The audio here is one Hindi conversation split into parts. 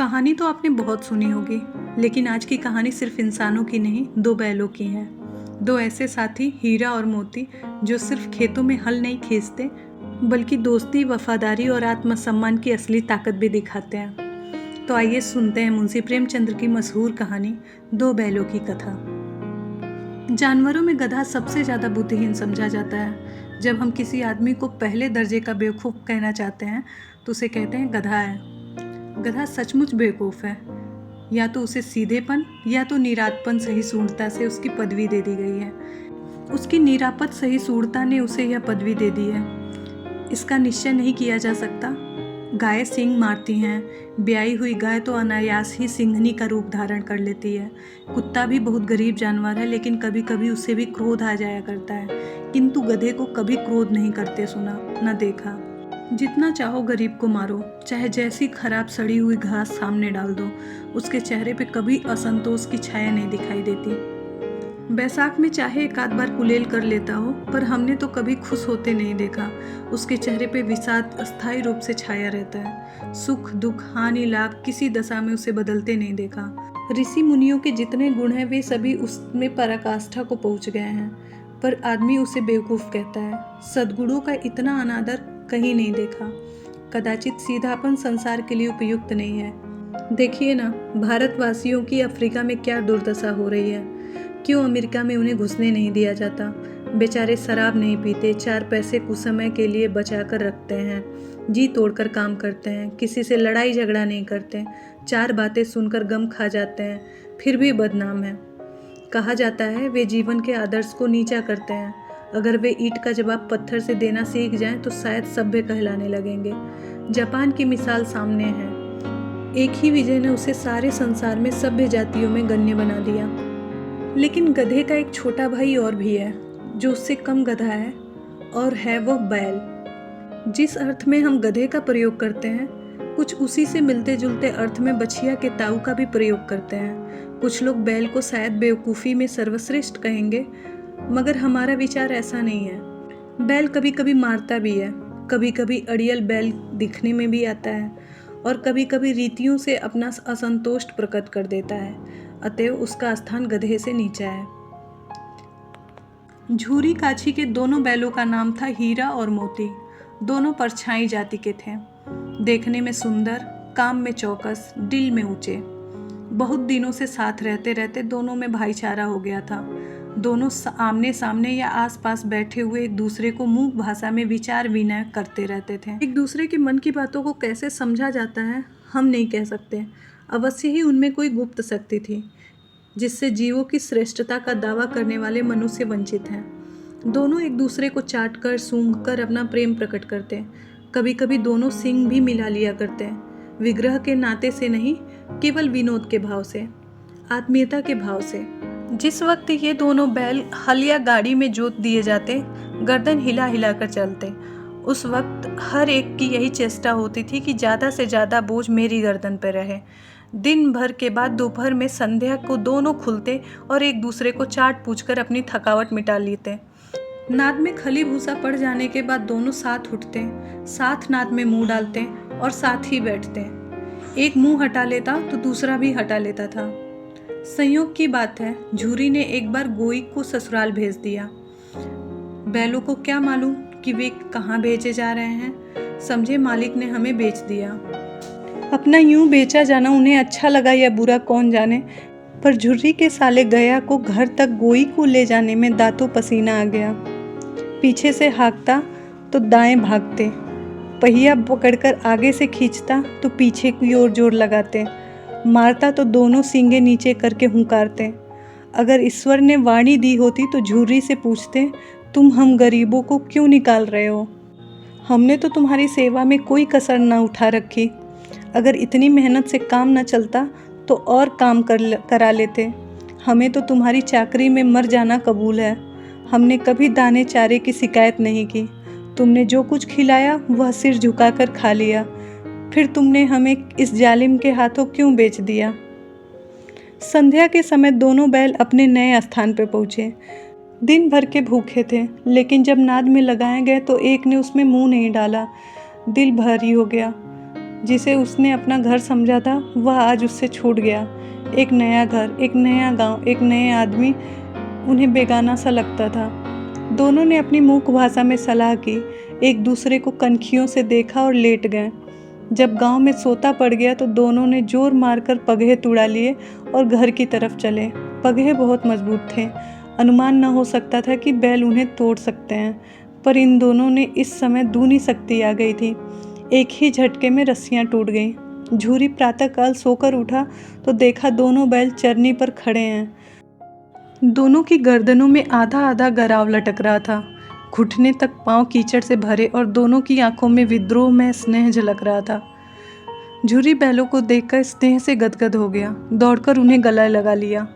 कहानी तो आपने बहुत सुनी होगी, लेकिन आज की कहानी सिर्फ इंसानों की नहीं, दो बैलों की है। दो ऐसे साथी हीरा और मोती जो सिर्फ खेतों में हल नहीं खींचते, बल्कि दोस्ती, वफादारी और आत्मसम्मान की असली ताकत भी दिखाते हैं। तो आइए सुनते हैं मुंशी प्रेमचंद्र की मशहूर कहानी दो बैलों की कथा। जानवरों में गधा सबसे ज़्यादा बुद्धिहीन समझा जाता है। जब हम किसी आदमी को पहले दर्जे का बेवकूफ़ कहना चाहते हैं तो उसे कहते हैं गधा है। गधा सचमुच बेवकूफ़ है, या तो उसे सीधेपन या तो निरातपन सहिष्णुता से उसकी पदवी दे दी गई है। उसकी निरापद सहिष्णुता ने उसे यह पदवी दे दी है। इसका निश्चय नहीं किया जा सकता। गायें सींग मारती हैं, ब्याई हुई गाय तो अनायास ही सिंघनी का रूप धारण कर लेती है। कुत्ता भी बहुत गरीब जानवर है, लेकिन कभी कभी उसे भी क्रोध आ जाया करता है, किंतु गधे को कभी क्रोध नहीं करते सुना न देखा। जितना चाहो गरीब को मारो, चाहे जैसी खराब सड़ी हुई घास सामने डाल दो, उसके चेहरे पे कभी असंतोष की छाया नहीं दिखाई देती। बैसाख में चाहे एक आध बार कुलेल कर लेता हो, पर हमने तो कभी खुश होते नहीं देखा। उसके चेहरे पे विषाद अस्थायी रूप से छाया रहता है। सुख दुख हानि लाभ किसी दशा में उसे बदलते नहीं देखा। ऋषि मुनियों के जितने गुण हैं वे सभी उसमें पराकाष्ठा को पहुंच गए हैं, पर आदमी उसे बेवकूफ़ कहता है। सद्गुणों का इतना अनादर कहीं नहीं देखा। कदाचित सीधापन संसार के लिए उपयुक्त नहीं है। देखिए ना, भारतवासियों की अफ्रीका में क्या दुर्दशा हो रही है। क्यों अमेरिका में उन्हें घुसने नहीं दिया जाता। बेचारे शराब नहीं पीते, चार पैसे कुछ समय के लिए बचा कर रखते हैं, जी तोड़कर काम करते हैं, किसी से लड़ाई झगड़ा नहीं करते, चार बातें सुनकर गम खा जाते हैं, फिर भी बदनाम है। कहा जाता है वे जीवन के आदर्श को नीचा करते हैं। अगर वे ईंट का जवाब पत्थर से देना सीख जाएं तो शायद सभ्य कहलाने लगेंगे। जापान की मिसाल सामने है। एक ही विजय ने उसे सारे संसार में सभ्य जातियों में गण्य बना दिया। लेकिन गधे का एक छोटा भाई और भी है, जो उससे कम गधा है, और है वो बैल। जिस अर्थ में हम गधे का प्रयोग करते हैं, कुछ उसी से मिलते जुलते अर्थ में बछिया के ताऊ का भी प्रयोग करते हैं। कुछ लोग बैल को शायद बेवकूफ़ी में सर्वश्रेष्ठ कहेंगे, मगर हमारा विचार ऐसा नहीं है। बैल कभी कभी मारता भी है, कभी कभी अड़ियल बैल दिखने में भी आता है, और कभी कभी रीतियों से अपना असंतोष प्रकट कर देता है। अतएव उसका स्थान गधे से नीचा है। झूरी काछी के दोनों बैलों का नाम था हीरा और मोती। दोनों परछाई जाति के थे, देखने में सुंदर, काम में चौकस, दिल में ऊंचे। बहुत दिनों से साथ रहते रहते दोनों में भाईचारा हो गया था। दोनों आमने सामने या आसपास बैठे हुए एक दूसरे को मूक भाषा में विचार विनिमय करते रहते थे। एक दूसरे के मन की बातों को कैसे समझा जाता है हम नहीं कह सकते। अवश्य ही उनमें कोई गुप्त शक्ति थी, जिससे जीवों की श्रेष्ठता का दावा करने वाले मनुष्य वंचित हैं। दोनों एक दूसरे को चाटकर सूंघकर अपना प्रेम प्रकट करते। कभी कभी दोनों सींग भी मिला लिया करते, विग्रह के नाते से नहीं, केवल विनोद के भाव से, आत्मीयता के भाव से। जिस वक्त ये दोनों बैल हल या गाड़ी में जोत दिए जाते, गर्दन हिला हिला कर चलते, उस वक्त हर एक की यही चेष्टा होती थी कि ज़्यादा से ज़्यादा बोझ मेरी गर्दन पर रहे। दिन भर के बाद दोपहर में संध्या को दोनों खुलते और एक दूसरे को चाट पूछकर अपनी थकावट मिटा लेते। नाद में खली भूसा पड़ जाने के बाद दोनों साथ उठते, साथ नाद में मुंह डालते और साथ ही बैठते। एक मुंह हटा लेता तो दूसरा भी हटा लेता था। संयोग की बात है, झूरी ने एक बार गोई को ससुराल भेज दिया। बैलों को क्या मालूम कि वे कहाँ भेजे जा रहे हैं। समझे मालिक ने हमें बेच दिया। अपना यूं बेचा जाना उन्हें अच्छा लगा या बुरा कौन जाने, पर झुर्री के साले गया को घर तक गोई को ले जाने में दांतों पसीना आ गया। पीछे से हाँकता तो दाएं भागते, पहिया पकड़कर आगे से खींचता तो पीछे की ओर जोर लगाते, मारता तो दोनों सींगे नीचे करके हुंकारते। अगर ईश्वर ने वाणी दी होती तो झुर्री से पूछते, तुम हम गरीबों को क्यों निकाल रहे हो? हमने तो तुम्हारी सेवा में कोई कसर न उठा रखी। अगर इतनी मेहनत से काम न चलता तो और काम करा लेते। हमें तो तुम्हारी चाकरी में मर जाना कबूल है। हमने कभी दाने चारे की शिकायत नहीं की। तुमने जो कुछ खिलाया वह सिर झुकाकर खा लिया। फिर तुमने हमें इस जालिम के हाथों क्यों बेच दिया? संध्या के समय दोनों बैल अपने नए स्थान पर पहुँचे। दिन भर के भूखे थे, लेकिन जब नाद में लगाए गए तो एक ने उसमें मुंह नहीं डाला। दिल भारी हो गया। जिसे उसने अपना घर समझा था वह आज उससे छूट गया। एक नया घर, एक नया गांव, एक नए आदमी उन्हें बेगाना सा लगता था। दोनों ने अपनी मूक भाषा में सलाह की, एक दूसरे को कनखियों से देखा और लेट गए। जब गांव में सोता पड़ गया तो दोनों ने जोर मारकर पगहे तुड़ा लिए और घर की तरफ चले। पगहे बहुत मजबूत थे, अनुमान न हो सकता था कि बैल उन्हें तोड़ सकते हैं, पर इन दोनों ने इस समय दूनी शक्ति आ गई थी। एक ही झटके में रस्सियां टूट गईं। झूरी प्रातःकाल सोकर उठा तो देखा दोनों बैल चरनी पर खड़े हैं। दोनों की गर्दनों में आधा आधा गराव लटक रहा था, घुटने तक पांव कीचड़ से भरे और दोनों की आंखों में विद्रोह में स्नेह झलक रहा था। झूरी बैलों को देखकर स्नेह से गदगद हो गया, दौड़कर उन्हें गला लगा लिया।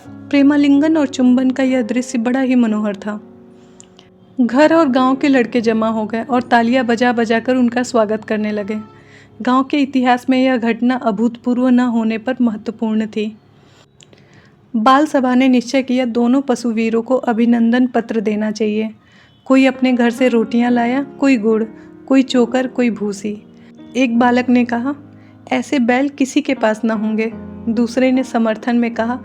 प्रेमालिंगन और चुंबन का यह दृश्य बड़ा ही मनोहर था। घर और गांव के लड़के जमा हो गए और तालियां बजा बजाकर उनका स्वागत करने लगे। गांव के इतिहास में यह घटना अभूतपूर्व न होने पर महत्वपूर्ण थी। बाल सभा ने निश्चय किया दोनों पशुवीरों को अभिनंदन पत्र देना चाहिए। कोई अपने घर से रोटियां लाया, कोई गुड़, कोई चोकर, कोई भूसी। एक बालक ने कहा, ऐसे बैल किसी के पास न होंगे। दूसरे ने समर्थन में कहा,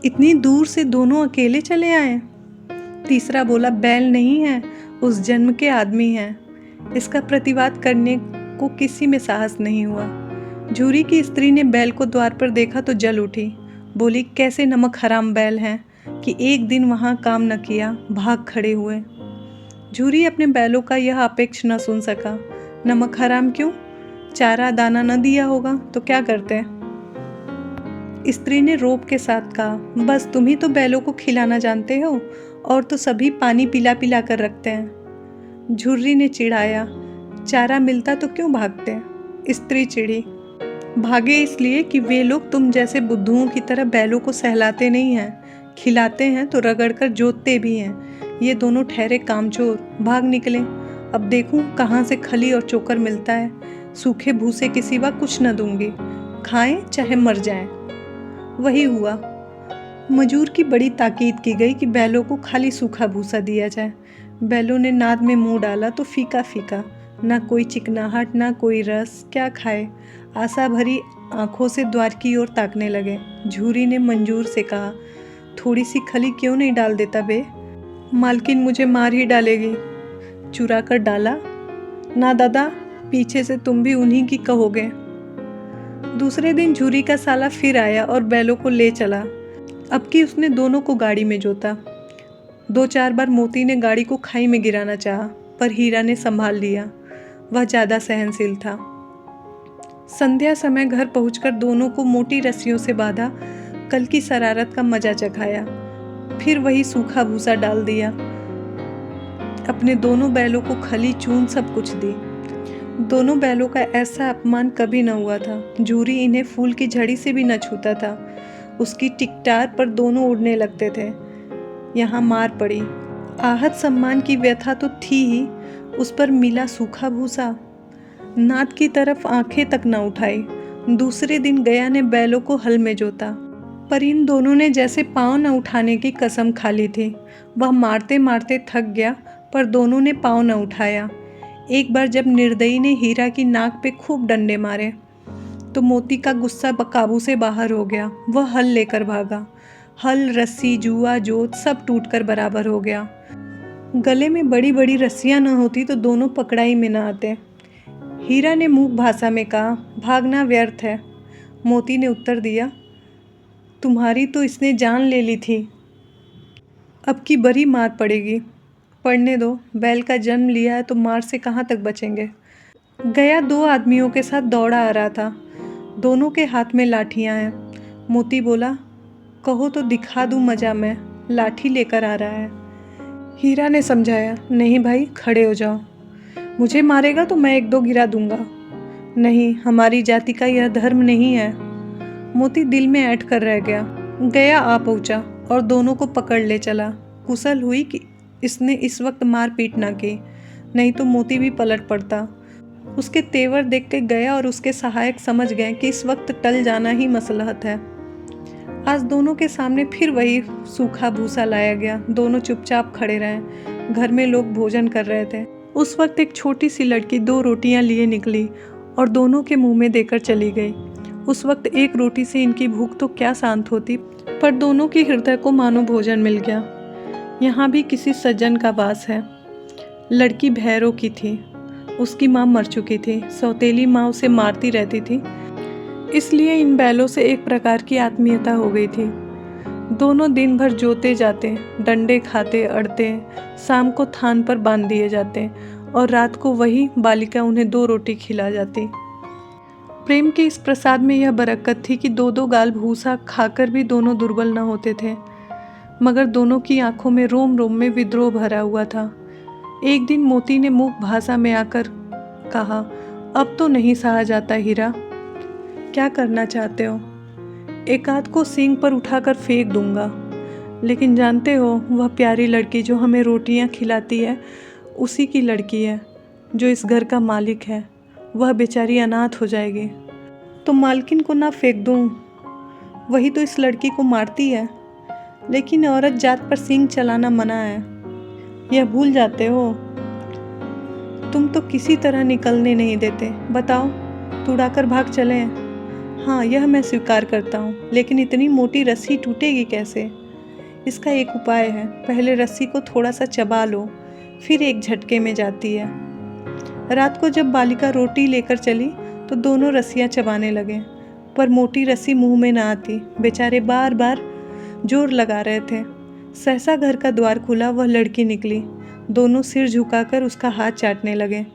इतनी दूर से दोनों अकेले चले आए। तीसरा बोला, बैल नहीं है, उस जन्म के आदमी हैं। इसका प्रतिवाद करने को किसी में साहस नहीं हुआ। झूरी की स्त्री ने बैल को द्वार पर देखा तो जल उठी, बोली, कैसे नमक हराम बैल हैं कि एक दिन वहाँ काम न किया, भाग खड़े हुए। झूरी अपने बैलों का यह अपेक्ष न सुन सका। नमक हराम क्यों? चारा दाना न दिया होगा तो क्या करते? स्त्री ने रोब के साथ कहा, बस तुम ही तो बैलों को खिलाना जानते हो, और तो सभी पानी पिला पिला कर रखते हैं। झुर्री ने चिढ़ाया, चारा मिलता तो क्यों भागते? स्त्री चिढ़ी, भागे इसलिए कि वे लोग तुम जैसे बुद्धुओं की तरह बैलों को सहलाते नहीं हैं, खिलाते हैं तो रगड़कर जोतते भी हैं। ये दोनों ठहरे कामचोर, भाग निकले। अब देखूं कहाँ से खली और चोकर मिलता है। सूखे भूसे के सिवा कुछ न दूंगी, खाएं चाहे मर जाएं। वही हुआ। मजूर की बड़ी ताकीद की गई कि बैलों को खाली सूखा भूसा दिया जाए। बैलों ने नाद में मुंह डाला तो फीका फीका, ना कोई चिकनाहट, ना कोई रस। क्या खाए? आशा भरी आंखों से द्वार की ओर ताकने लगे। झूरी ने मंजूर से कहा, थोड़ी सी खली क्यों नहीं डाल देता बे? मालकिन मुझे मार ही डालेगी। चुरा कर डाला? ना दादा, पीछे से तुम भी उन्हीं की कहोगे। दूसरे दिन झूरी का साला फिर आया और बैलों को ले चला। अब की उसने दोनों को गाड़ी में जोता। 2-4 बार मोती ने गाड़ी को खाई में गिराना चाहा, पर हीरा ने संभाल लिया। वह ज़्यादा सहनशील था। संध्या समय घर पहुंचकर दोनों को मोटी रस्सियों से बांधा, कल की शरारत का मजा चखाया। फिर वही सूखा भूसा डाल दिया। अपने दोनों बैलों को खली, चून सब कुछ दी। दोनों बैलों का ऐसा अपमान कभी न हुआ था। झूरी इन्हें फूल की झड़ी से भी न छूता था। उसकी टिकटार पर दोनों उड़ने लगते थे। यहाँ मार पड़ी। आहत सम्मान की व्यथा तो थी ही, उस पर मिला सूखा भूसा। नाद की तरफ आंखें तक न उठाई। दूसरे दिन गया ने बैलों को हल में जोता, पर इन दोनों ने जैसे पाँव न उठाने की कसम खा ली थी। वह मारते मारते थक गया, पर दोनों ने पाँव न उठाया। एक बार जब निर्दयी ने हीरा की नाक पे खूब डंडे मारे तो मोती का गुस्सा काबू से बाहर हो गया। वह हल लेकर भागा। हल, रस्सी, जुआ, जोत सब टूटकर बराबर हो गया। गले में बड़ी बड़ी रस्सियां न होती तो दोनों पकड़ाई में न आते। हीरा ने मूक भाषा में कहा, भागना व्यर्थ है। मोती ने उत्तर दिया, तुम्हारी तो इसने जान ले ली थी, अब की बड़ी मार पड़ेगी। पढ़ने दो, बैल का जन्म लिया है तो मार से कहाँ तक बचेंगे। गया 2 आदमियों के साथ दौड़ा आ रहा था। दोनों के हाथ में लाठियाँ हैं। मोती बोला, कहो तो दिखा दूँ मजा मैं, लाठी लेकर आ रहा है। हीरा ने समझाया, नहीं भाई, खड़े हो जाओ। मुझे मारेगा तो मैं 1-2 गिरा दूंगा। नहीं, हमारी जाति का यह धर्म नहीं है। मोती दिल में ऐंठ कर रह गया। गया आ पहुँचा और दोनों को पकड़ ले चला। कुशल हुई कि इसने इस वक्त मार पीट ना की, नहीं तो मोती भी पलट पड़ता। उसके तेवर देख के गया और उसके सहायक समझ गए कि इस वक्त टल जाना ही मसलहत है। आज दोनों के सामने फिर वही सूखा भूसा लाया गया। दोनों चुपचाप खड़े रहे। घर में लोग भोजन कर रहे थे। उस वक्त एक छोटी सी लड़की 2 रोटियां लिए निकली और दोनों के मुंह में देकर चली गई। उस वक्त एक रोटी से इनकी भूख तो क्या शांत होती, पर दोनों के हृदय को मानो भोजन मिल गया। यहाँ भी किसी सज्जन का वास है। लड़की भैरव की थी, उसकी माँ मर चुकी थी, सौतेली माँ उसे मारती रहती थी, इसलिए इन बैलों से एक प्रकार की आत्मीयता हो गई थी। दोनों दिन भर जोते जाते, डंडे खाते अड़ते, शाम को थान पर बांध दिए जाते और रात को वही बालिका उन्हें 2 रोटी खिला जाती। प्रेम के इस प्रसाद में यह बरकत थी कि 2-2 गाल भूसा खाकर भी दोनों दुर्बल न होते थे, मगर दोनों की आंखों में रोम रोम में विद्रोह भरा हुआ था। एक दिन मोती ने मूक भाषा में आकर कहा, अब तो नहीं सहा जाता हीरा, क्या करना चाहते हो? एक आध को सींग पर उठाकर फेंक दूंगा, लेकिन जानते हो वह प्यारी लड़की जो हमें रोटियां खिलाती है उसी की लड़की है, जो इस घर का मालिक है। वह बेचारी अनाथ हो जाएगी। तो मालकिन को ना फेंक दूं, वही तो इस लड़की को मारती है, लेकिन औरत जात पर सींग चलाना मना है, यह भूल जाते हो। तुम तो किसी तरह निकलने नहीं देते, बताओ तुड़ाकर भाग चले? हाँ, यह मैं स्वीकार करता हूँ, लेकिन इतनी मोटी रस्सी टूटेगी कैसे? इसका एक उपाय है, पहले रस्सी को थोड़ा सा चबा लो, फिर एक झटके में जाती है। रात को जब बालिका रोटी लेकर चली तो दोनों रस्सियाँ चबाने लगे, पर मोटी रस्सी मुंह में ना आती। बेचारे बार बार जोर लगा रहे थे। सहसा घर का द्वार खुला, वह लड़की निकली। दोनों सिर झुकाकर उसका हाथ चाटने लगे।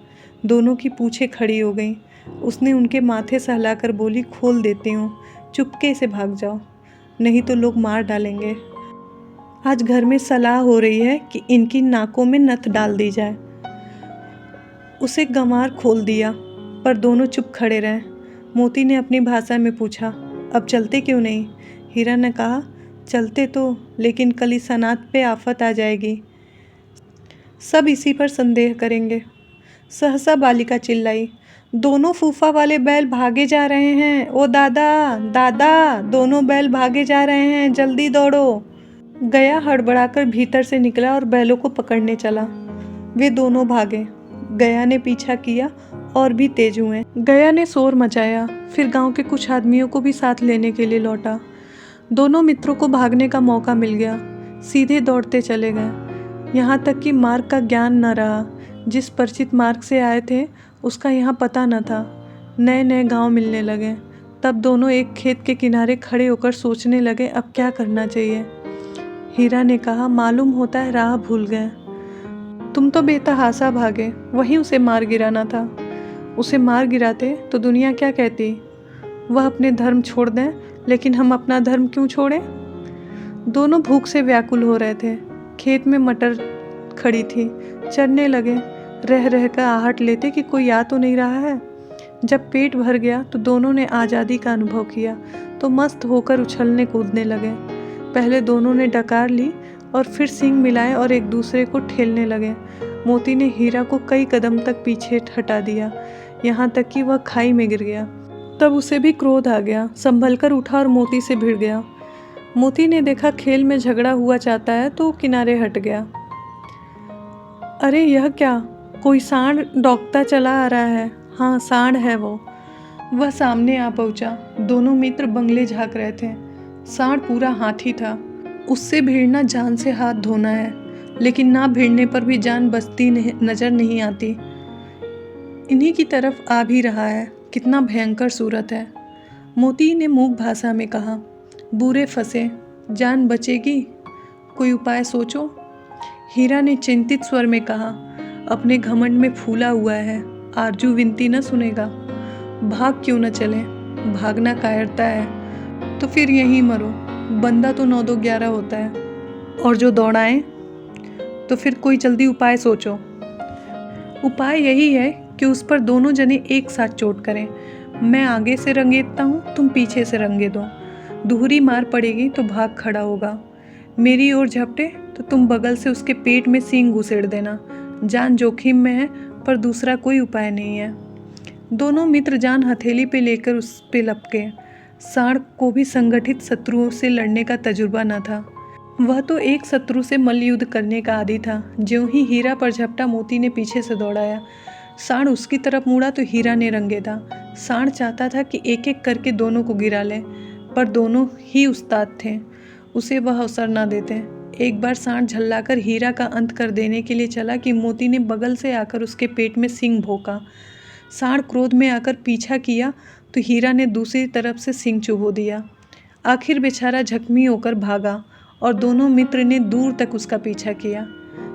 दोनों की पूँछें खड़ी हो गईं। उसने उनके माथे सहलाकर बोली, खोल देती हूँ, चुपके से भाग जाओ, नहीं तो लोग मार डालेंगे। आज घर में सलाह हो रही है कि इनकी नाकों में नथ डाल दी जाए। उसे गंवार खोल दिया, पर दोनों चुप खड़े रहे। मोती ने अपनी भाषा में पूछा, अब चलते क्यों नहीं? हीरा ने कहा, चलते तो, लेकिन कल इस अनाथ पे आफत आ जाएगी, सब इसी पर संदेह करेंगे। सहसा बालिका चिल्लाई, दोनों फूफा वाले बैल भागे जा रहे हैं, ओ दादा दादा, दोनों बैल भागे जा रहे हैं, जल्दी दौड़ो। गया हड़बड़ाकर भीतर से निकला और बैलों को पकड़ने चला। वे दोनों भागे। गया ने पीछा किया और भी तेज हुए। गया ने शोर मचाया, फिर गांव के कुछ आदमियों को भी साथ लेने के लिए लौटा। दोनों मित्रों को भागने का मौका मिल गया, सीधे दौड़ते चले गए। यहाँ तक कि मार्ग का ज्ञान न रहा। जिस परिचित मार्ग से आए थे उसका यहाँ पता न था। नए नए गांव मिलने लगे। तब दोनों एक खेत के किनारे खड़े होकर सोचने लगे, अब क्या करना चाहिए। हीरा ने कहा, मालूम होता है राह भूल गए। तुम तो बेतहाशा भागे, वहीं उसे मार गिराना था। उसे मार गिराते तो दुनिया क्या कहती? वह अपने धर्म छोड़ दें, लेकिन हम अपना धर्म क्यों छोड़ें? दोनों भूख से व्याकुल हो रहे थे। खेत में मटर खड़ी थी, चरने लगे। रह रह कर आहट लेते कि कोई आ तो नहीं रहा है। जब पेट भर गया तो दोनों ने आज़ादी का अनुभव किया, तो मस्त होकर उछलने कूदने लगे। पहले दोनों ने डकार ली और फिर सींग मिलाए और एक दूसरे को ठेलने लगे। मोती ने हीरा को कई कदम तक पीछे हटा दिया, यहाँ तक कि वह खाई में गिर गया। तब उसे भी क्रोध आ गया, संभल कर उठा और मोती से भिड़ गया। मोती ने देखा खेल में झगड़ा हुआ चाहता है तो किनारे हट गया। अरे यह क्या, कोई सांड डॉकता चला आ रहा है। हाँ, सांड है वो। वह सामने आ पहुंचा। दोनों मित्र बंगले झाँक रहे थे। सांड पूरा हाथी था। उससे भिड़ना जान से हाथ धोना है, लेकिन ना भिड़ने पर भी जान बचती नजर नहीं आती। इन्हीं की तरफ आ भी रहा है, कितना भयंकर सूरत है। मोती ने मूक भाषा में कहा, बुरे फंसे, जान बचेगी, कोई उपाय सोचो। हीरा ने चिंतित स्वर में कहा, अपने घमंड में फूला हुआ है, आरजू विनती न सुनेगा। भाग क्यों न चले? भागना कायरता है तो फिर यहीं मरो। बंदा तो 9-2-11 होता है, और जो दौड़ाए तो फिर कोई जल्दी उपाय सोचो। उपाय यही है कि उस पर दोनों जने एक साथ चोट करें। मैं आगे से रंगेता हूँ, तुम पीछे से रंगे दो। दोहरी मार पड़ेगी तो भाग खड़ा होगा। मेरी ओर झपटे तो तुम बगल से उसके पेट में सींग घुसेड़ देना। जान जोखिम में है, पर दूसरा कोई उपाय नहीं है। दोनों मित्र जान हथेली पे लेकर उस पे लपके। सांड को भी संगठित शत्रुओं से लड़ने का तजुर्बा न था। वह तो एक शत्रु से मल्लयुद्ध करने का आदी था। ज्यों ही हीरा पर झपटा, मोती ने पीछे से दौड़ाया। सांड उसकी तरफ मुड़ा तो हीरा ने रंगे था। सांड चाहता था कि एक एक करके दोनों को गिरा ले, पर दोनों ही उस्ताद थे, उसे वह अवसर न देते। एक बार सांड झल्लाकर हीरा का अंत कर देने के लिए चला कि मोती ने बगल से आकर उसके पेट में सींग भोंका। सांड क्रोध में आकर पीछा किया तो हीरा ने दूसरी तरफ से सींग चुभो दिया। आखिर बेचारा जख्मी होकर भागा और दोनों मित्र ने दूर तक उसका पीछा किया,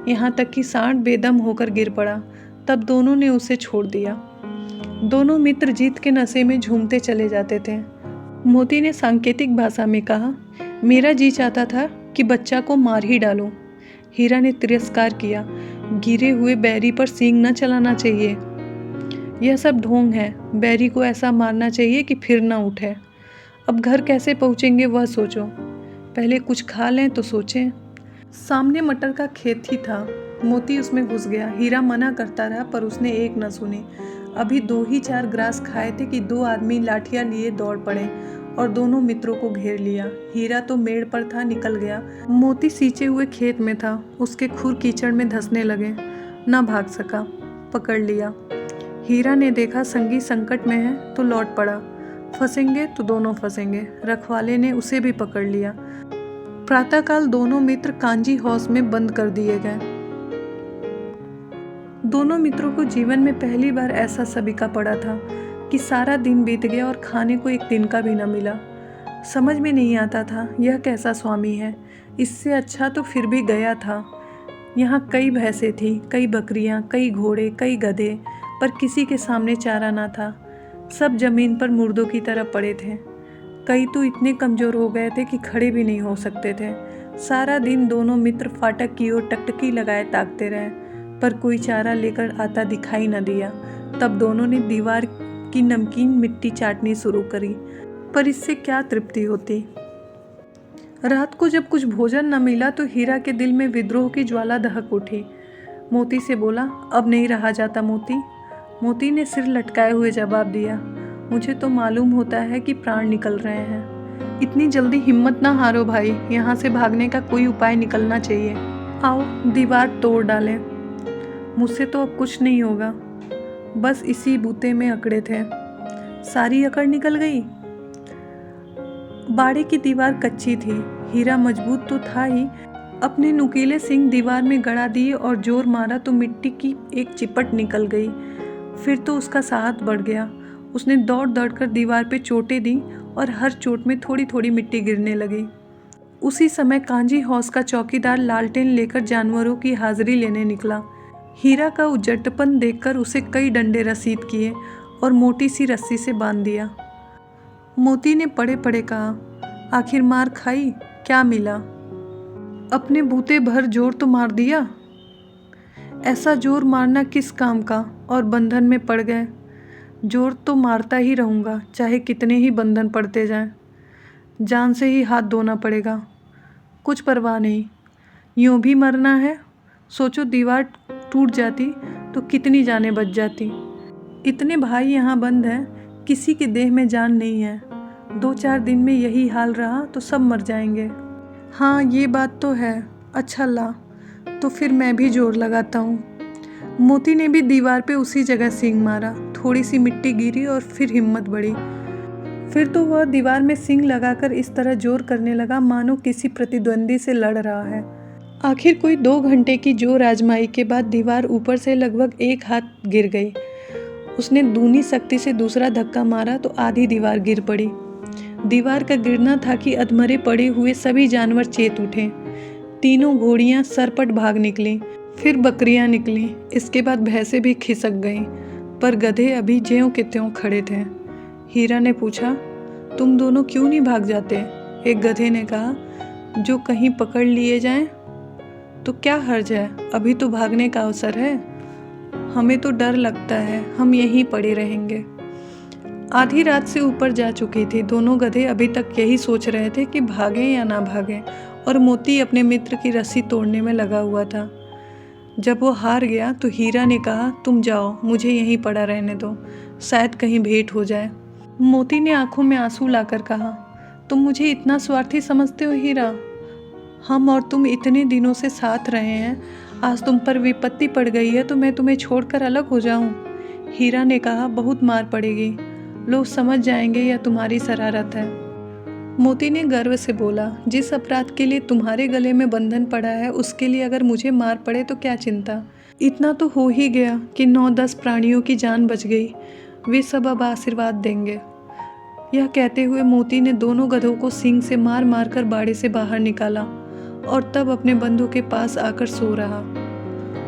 यहाँ तक कि सांड बेदम होकर गिर पड़ा। तब दोनों ने उसे छोड़ दिया। दोनों मित्र जीत के नशे में झूमते चले जाते थे। मोती ने सांकेतिक भाषा में कहा, मेरा जी चाहता था कि बच्चा को मार ही डालूं। हीरा ने तिरस्कार किया, गिरे हुए बैरी पर सींग न चलाना चाहिए, यह सब ढोंग है। बैरी को ऐसा मारना चाहिए कि फिर न उठे। अब घर कैसे पहुँचेंगे वह सोचो, पहले कुछ खा लें तो सोचें। सामने मटर का खेत ही था। मोती उसमें घुस गया। हीरा मना करता रहा पर उसने एक न सुनी। अभी 2 ही 4 ग्रास खाए थे कि 2 आदमी लाठियां लिए दौड़ पड़े और दोनों मित्रों को घेर लिया। हीरा तो मेड़ पर था, निकल गया। मोती सींचे हुए खेत में था, उसके खुर कीचड़ में धंसने लगे, न भाग सका, पकड़ लिया। हीरा ने देखा संगी संकट में है तो लौट पड़ा, फंसेंगे तो दोनों फंसेंगे। रखवाले ने उसे भी पकड़ लिया। प्रातःकाल दोनों मित्र कांजी हाउस में बंद कर दिए गए। दोनों मित्रों को जीवन में पहली बार ऐसा सबिका पड़ा था कि सारा दिन बीत गया और खाने को एक दिन का भी न मिला। समझ में नहीं आता था यह कैसा स्वामी है। इससे अच्छा तो फिर भी गया था। यहाँ कई भैंसें थी, कई बकरियाँ, कई घोड़े, कई गधे, पर किसी के सामने चारा ना था। सब जमीन पर मुर्दों की तरह पड़े थे। कई तो इतने कमज़ोर हो गए थे कि खड़े भी नहीं हो सकते थे। सारा दिन दोनों मित्र फाटक की ओर टकटकी लगाए ताकते रहे, पर कोई चारा लेकर आता दिखाई न दिया। तब दोनों ने दीवार की नमकीन मिट्टी चाटनी शुरू करी, पर इससे क्या तृप्ति होती। रात को जब कुछ भोजन न मिला तो हीरा के दिल में विद्रोह की ज्वाला दहक उठी। मोती से बोला, अब नहीं रहा जाता मोती। मोती ने सिर लटकाए हुए जवाब दिया, मुझे तो मालूम होता है कि प्राण निकल रहे हैं। इतनी जल्दी हिम्मत ना हारो भाई, यहाँ से भागने का कोई उपाय निकलना चाहिए। आओ दीवार तोड़ डालें। मुझसे तो अब कुछ नहीं होगा। बस इसी बूते में अकड़े थे। सारी अकड़ निकल गई। बाड़े की दीवार कच्ची थी। हीरा मजबूत तो था ही, अपने नुकीले सिंग दीवार में गड़ा दिए और जोर मारा तो मिट्टी की एक चिपट निकल गई। फिर तो उसका साहस बढ़ गया। उसने दौड़ दौड़ कर दीवार पे चोटें दी और हर चोट में थोड़ी थोड़ी मिट्टी गिरने लगी। उसी समय कांजी हाउस का चौकीदार लालटेन लेकर जानवरों की हाजिरी लेने निकला। हीरा का उज्जटपन देखकर उसे कई डंडे रसीद किए और मोटी सी रस्सी से बांध दिया। मोती ने पड़े पड़े कहा, आखिर मार खाई, क्या मिला? अपने बूते भर जोर तो मार दिया। ऐसा जोर मारना किस काम का? और बंधन में पड़ गए। जोर तो मारता ही रहूँगा, चाहे कितने ही बंधन पड़ते जाएं। जान से ही हाथ धोना पड़ेगा, कुछ परवाह नहीं। यूँ भी मरना है। सोचो दीवार टूट जाती तो कितनी जानें बच जाती। इतने भाई यहाँ बंद हैं, किसी के देह में जान नहीं है। 2-4 दिन में यही हाल रहा तो सब मर जाएंगे। हाँ ये बात तो है। अच्छा ला, तो फिर मैं भी जोर लगाता हूँ। मोती ने भी दीवार पे उसी जगह सींग मारा। थोड़ी सी मिट्टी गिरी और फिर हिम्मत बढ़ी। फिर तो वह दीवार में सींग लगाकर इस तरह जोर करने लगा मानो किसी प्रतिद्वंदी से लड़ रहा है। आखिर कोई 2 घंटे की जोर आजमाई के बाद दीवार ऊपर से लगभग 1 हाथ गिर गई। उसने दूनी शक्ति से दूसरा धक्का मारा तो आधी दीवार गिर पड़ी। दीवार का गिरना था कि अधमरे पड़े हुए सभी जानवर चेत उठे। तीनों घोड़ियाँ सरपट भाग निकलीं, फिर बकरियाँ निकलीं, इसके बाद भैंसें भी खिसक गईं, पर गधे अभी ज्यों के त्यों खड़े थे। हीरा ने पूछा, तुम दोनों क्यों नहीं भाग जाते? एक गधे ने कहा, जो कहीं पकड़ लिए जाएं तो क्या हर्ज है, अभी तो भागने का अवसर है। हमें तो डर लगता है, हम यहीं पड़े रहेंगे। आधी रात से ऊपर जा चुकी थी। दोनों गधे अभी तक यही सोच रहे थे कि भागें या ना भागें, और मोती अपने मित्र की रस्सी तोड़ने में लगा हुआ था। जब वो हार गया तो हीरा ने कहा, तुम जाओ, मुझे यहीं पड़ा रहने दो, शायद कहीं भेंट हो जाए। मोती ने आंखों में आंसू लाकर कहा, तुम मुझे इतना स्वार्थी समझते हो हीरा? हम और तुम इतने दिनों से साथ रहे हैं, आज तुम पर विपत्ति पड़ गई है तो मैं तुम्हें छोड़कर अलग हो जाऊं? हीरा ने कहा, बहुत मार पड़ेगी, लोग समझ जाएंगे यह तुम्हारी शरारत है। मोती ने गर्व से बोला, जिस अपराध के लिए तुम्हारे गले में बंधन पड़ा है उसके लिए अगर मुझे मार पड़े तो क्या चिंता। इतना तो हो ही गया कि 9-10 प्राणियों की जान बच गई, वे सब अब आशीर्वाद देंगे। यह कहते हुए मोती ने दोनों गधों को सींग से मार मार कर बाड़े से बाहर निकाला और तब अपने बंधु के पास आकर सो रहा।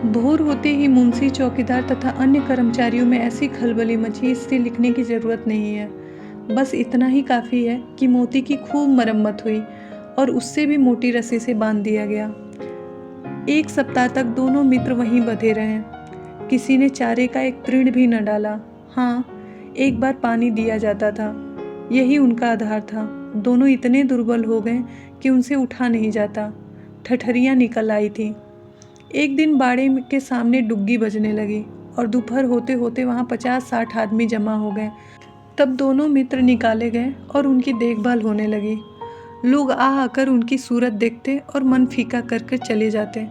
भोर होते ही मुंशी, चौकीदार तथा अन्य कर्मचारियों में ऐसी खलबली मची, इससे लिखने की जरूरत नहीं है। बस इतना ही काफ़ी है कि मोती की खूब मरम्मत हुई और उससे भी मोटी रस्सी से बांध दिया गया। 1 सप्ताह तक दोनों मित्र वहीं बंधे रहे। किसी ने चारे का एक तृण भी न डाला। हाँ, एक बार पानी दिया जाता था, यही उनका आधार था। दोनों इतने दुर्बल हो गए कि उनसे उठा नहीं जाता। ठठरियाँ निकल आई थीं। एक दिन बाड़े के सामने डुग्गी बजने लगी और दोपहर होते होते वहाँ 50-60 आदमी जमा हो गए। तब दोनों मित्र निकाले गए और उनकी देखभाल होने लगी। लोग आ आकर उनकी सूरत देखते और मन फीका कर कर चले जाते।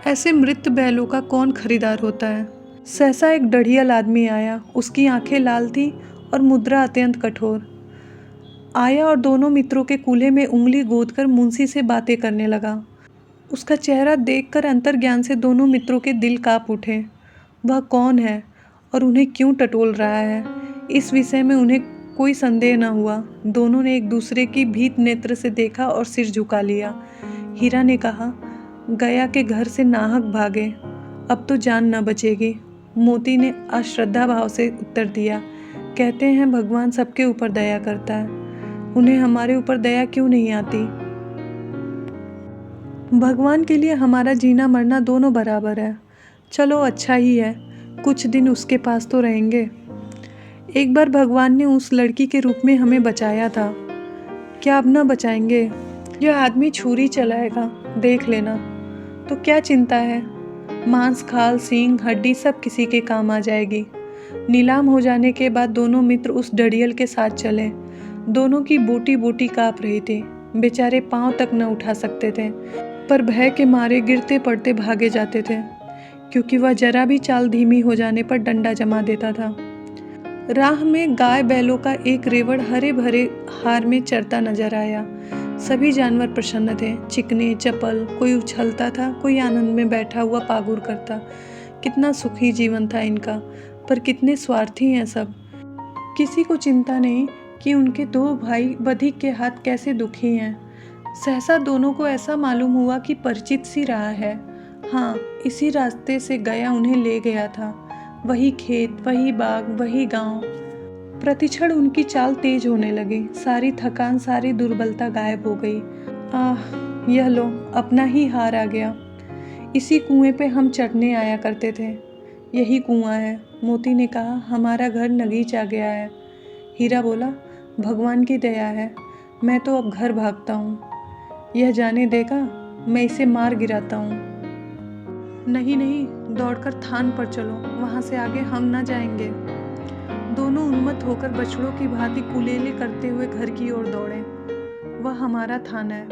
ऐसे मृत बैलों का कौन खरीदार होता है। सहसा एक डढ़ियल आदमी आया। उसकी आंखें लाल थीं और मुद्रा अत्यंत कठोर। आया और दोनों मित्रों के कूल्हे में उंगली गोदकर मुंशी से बातें करने लगा। उसका चेहरा देखकर अंतर्ज्ञान से दोनों मित्रों के दिल काँप उठे। वह कौन है और उन्हें क्यों टटोल रहा है, इस विषय में उन्हें कोई संदेह न हुआ। दोनों ने एक दूसरे की भीत नेत्र से देखा और सिर झुका लिया। हीरा ने कहा, गया के घर से नाहक भागे, अब तो जान न बचेगी। मोती ने अश्रद्धा भाव से उत्तर दिया, कहते हैं भगवान सबके ऊपर दया करता है, उन्हें हमारे ऊपर दया क्यों नहीं आती। भगवान के लिए हमारा जीना मरना दोनों बराबर है। चलो अच्छा ही है, कुछ दिन उसके पास तो रहेंगे। एक बार भगवान ने उस लड़की के रूप में हमें बचाया था, क्या अब न बचाएंगे। यह आदमी छुरी चलाएगा, देख लेना। तो क्या चिंता है, मांस, खाल, सींग, हड्डी सब किसी के काम आ जाएगी। नीलाम हो जाने के बाद दोनों मित्र उस डड़ियल के साथ चले। दोनों की बोटी बोटी काँप रही थी। बेचारे पाँव तक न उठा सकते थे, पर भय के मारे गिरते पड़ते भागे जाते थे, क्योंकि वह जरा भी चाल धीमी हो जाने पर डंडा जमा देता था। राह में गाय बैलों का एक रेवड़ हरे भरे हार में चरता नजर आया। सभी जानवर प्रसन्न थे, चिकने चपल, कोई उछलता था, कोई आनंद में बैठा हुआ पागुर करता। कितना सुखी जीवन था इनका, पर कितने स्वार्थी हैं सब। किसी को चिंता नहीं कि उनके 2 भाई बधिक के हाथ कैसे दुखी हैं। सहसा दोनों को ऐसा मालूम हुआ कि परिचित सी राह है। हाँ, इसी रास्ते से गया उन्हें ले गया था। वही खेत, वही बाग, वही गांव। प्रतिक्षण उनकी चाल तेज होने लगी। सारी थकान, सारी दुर्बलता गायब हो गई। आह, यह लो, अपना ही हार आ गया। इसी कुएं पे हम चढ़ने आया करते थे। यही कुआं है। मोती ने कहा, हमारा घर नगीच आ गया है। हीरा बोला, भगवान की दया है, मैं तो अब घर भागता हूँ। यह जाने देगा, मैं इसे मार गिराता हूँ। नहीं नहीं, दौड़कर थान पर चलो, वहाँ से आगे हम ना जाएंगे। दोनों उन्मत्त होकर बछड़ों की भांति कुलेले करते हुए घर की ओर दौड़े। वह हमारा थान है।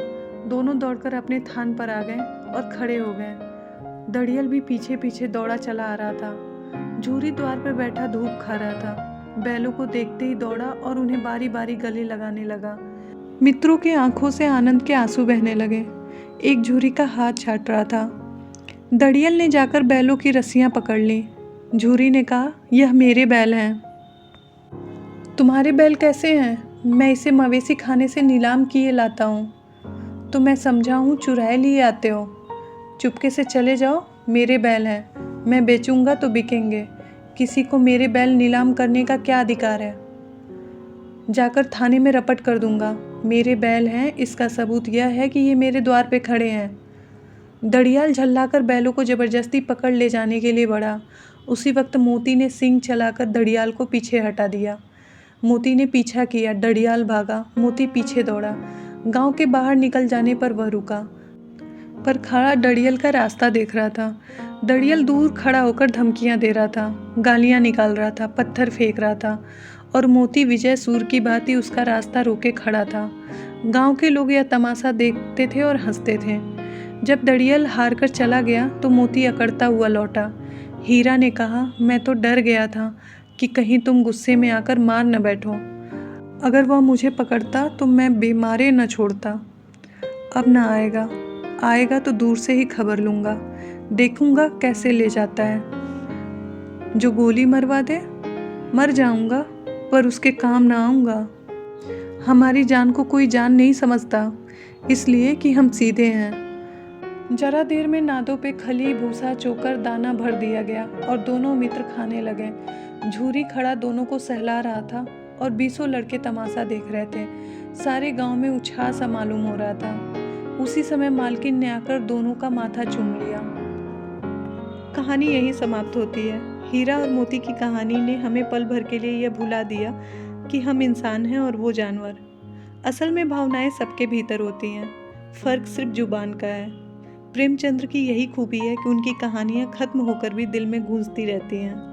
दोनों दौड़कर अपने थान पर आ गए और खड़े हो गए। दड़ियल भी पीछे पीछे दौड़ा चला आ रहा था। झूरी द्वार पर बैठा धूप खा रहा था। बैलों को देखते ही दौड़ा और उन्हें बारी बारी गले लगाने लगा। मित्रों के आंखों से आनंद के आंसू बहने लगे। एक झूरी का हाथ छाट रहा था। दड़ियल ने जाकर बैलों की रस्सियां पकड़ ली। झूरी ने कहा, यह मेरे बैल हैं। तुम्हारे बैल कैसे हैं? मैं इसे मवेशी खाने से नीलाम किए लाता हूँ। तो मैं समझा हूँ चुराए लिए आते हो। चुपके से चले जाओ, मेरे बैल हैं, मैं बेचूंगा तो बिकेंगे। किसी को मेरे बैल नीलाम करने का क्या अधिकार है? जाकर थाने में रपट कर दूंगा। मेरे बैल हैं, इसका सबूत यह है कि ये मेरे द्वार पे खड़े हैं। दड़ियाल झल्लाकर बैलों को जबरदस्ती पकड़ ले जाने के लिए बढ़ा। उसी वक्त मोती ने सींग चलाकर दड़ियाल को पीछे हटा दिया। मोती ने पीछा किया, दड़ियाल भागा, मोती पीछे दौड़ा। गांव के बाहर निकल जाने पर वह रुका, पर खड़ा दड़ियल का रास्ता देख रहा था। दड़ियल दूर खड़ा होकर धमकियां दे रहा था, गालियां निकाल रहा था, पत्थर फेंक रहा था, और मोती विजय सूर की भांति उसका रास्ता रोके खड़ा था। गांव के लोग यह तमाशा देखते थे और हंसते थे। जब दड़ियल हार कर चला गया तो मोती अकड़ता हुआ लौटा। हीरा ने कहा, मैं तो डर गया था कि कहीं तुम गुस्से में आकर मार न बैठो। अगर वह मुझे पकड़ता तो मैं बेमारे न छोड़ता। अब ना आएगा, आएगा तो दूर से ही खबर लूँगा, देखूँगा कैसे ले जाता है। जो गोली मरवा दे, मर जाऊँगा पर उसके काम ना आऊँगा। हमारी जान को कोई जान नहीं समझता, इसलिए कि हम सीधे हैं। जरा देर में नादों पे खली, भूसा, चोकर, दाना भर दिया गया और दोनों मित्र खाने लगे। झूरी खड़ा दोनों को सहला रहा था और 20 लड़के तमाशा देख रहे थे। सारे गांव में उछाह सा मालूम हो रहा था। उसी समय मालकिन ने आकर दोनों का माथा चूम लिया। कहानी यहीं समाप्त होती है। हीरा और मोती की कहानी ने हमें पल भर के लिए यह भुला दिया कि हम इंसान हैं और वो जानवर। असल में भावनाएं सबके भीतर होती हैं, फर्क सिर्फ जुबान का है। प्रेमचंद्र की यही खूबी है कि उनकी कहानियाँ खत्म होकर भी दिल में गूंजती रहती हैं।